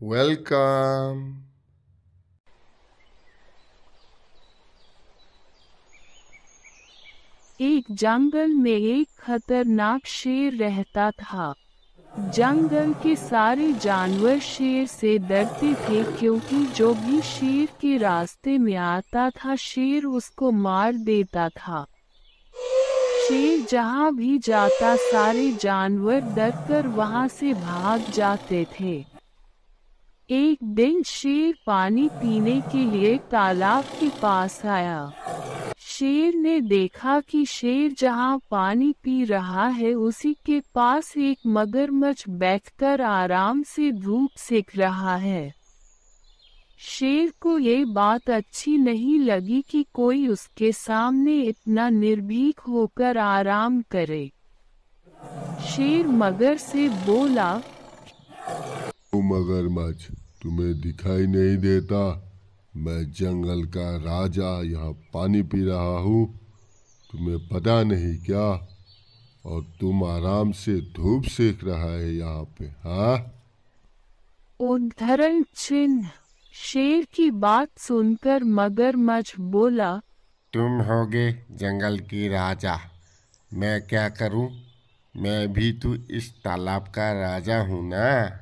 Welcome. एक जंगल में एक खतरनाक शेर रहता था। जंगल के सारे जानवर शेर से डरते थे क्योंकि जो भी शेर के रास्ते में आता था शेर उसको मार देता था। शेर जहाँ भी जाता सारे जानवर डरकर वहाँ से भाग जाते थे। एक दिन शेर पानी पीने के लिए तालाब के पास आया। शेर ने देखा कि शेर जहाँ पानी पी रहा है उसी के पास एक मगरमच्छ बैठकर आराम से धूप सेक रहा है। शेर को ये बात अच्छी नहीं लगी कि कोई उसके सामने इतना निर्भीक होकर आराम करे। शेर मगर से बोला, ओ मगरमच्छ, तुम्हें दिखाई नहीं देता? मैं जंगल का राजा यहाँ पानी पी रहा हूँ। तुम्हें पता नहीं क्या? और तुम आराम से धूप सेक रहा है यहाँ पे, हाँ? उद्धरण चिन्ह। शेर की बात सुनकर मगरमच्छ बोला, तुम होगे जंगल की राजा, मैं क्या करूं? मैं भी तो इस तालाब का राजा हूं ना।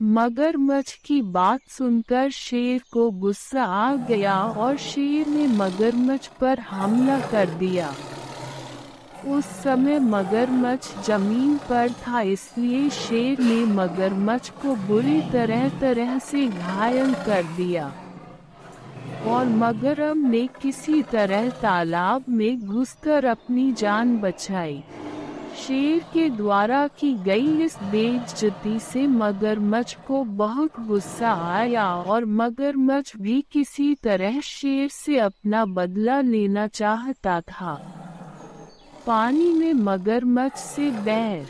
मगरमच्छ की बात सुनकर शेर को गुस्सा आ गया और शेर ने मगरमच्छ पर हमला कर दिया। उस समय मगरमच्छ जमीन पर था इसलिए शेर ने मगरमच्छ को बुरी तरह से घायल कर दिया और मगरम ने किसी तरह तालाब में घुसकर अपनी जान बचाई। शेर के द्वारा की गई इस बेइज्जती से मगरमच्छ को बहुत गुस्सा आया और मगरमच्छ भी किसी तरह शेर से अपना बदला लेना चाहता था। पानी में मगरमच्छ से बैर।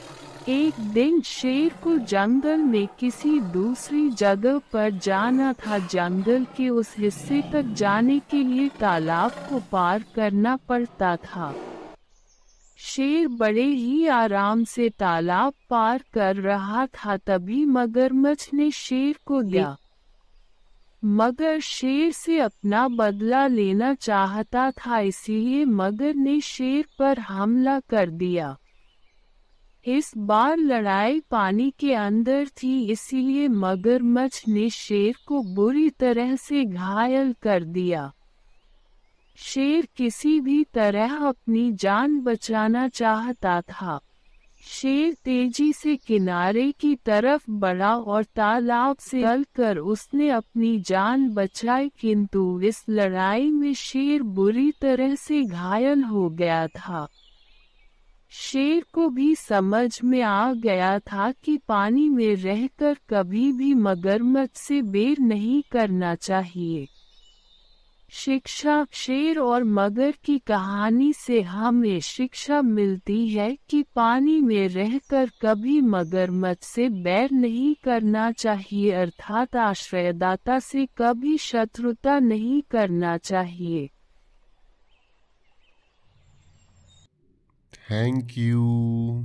एक दिन शेर को जंगल में किसी दूसरी जगह पर जाना था। जंगल के उस हिस्से तक जाने के लिए तालाब को पार करना पड़ता था। शेर बड़े ही आराम से तालाब पार कर रहा था तभी मगरमच्छ ने शेर को दिया। मगर शेर से अपना बदला लेना चाहता था इसीलिए मगर ने शेर पर हमला कर दिया। इस बार लड़ाई पानी के अंदर थी इसीलिए मगरमच्छ ने शेर को बुरी तरह से घायल कर दिया। शेर किसी भी तरह अपनी जान बचाना चाहता था। शेर तेजी से किनारे की तरफ बढ़ा और तालाब से निकलकर उसने अपनी जान बचाई किंतु इस लड़ाई में शेर बुरी तरह से घायल हो गया था। शेर को भी समझ में आ गया था कि पानी में रहकर कभी भी मगरमच्छ से बैर नहीं करना चाहिए। शिक्षा। शेर और मगर की कहानी से हमें शिक्षा मिलती है कि पानी में रहकर कभी मगरमच्छ से बैर नहीं करना चाहिए अर्थात आश्रयदाता से कभी शत्रुता नहीं करना चाहिए। Thank you.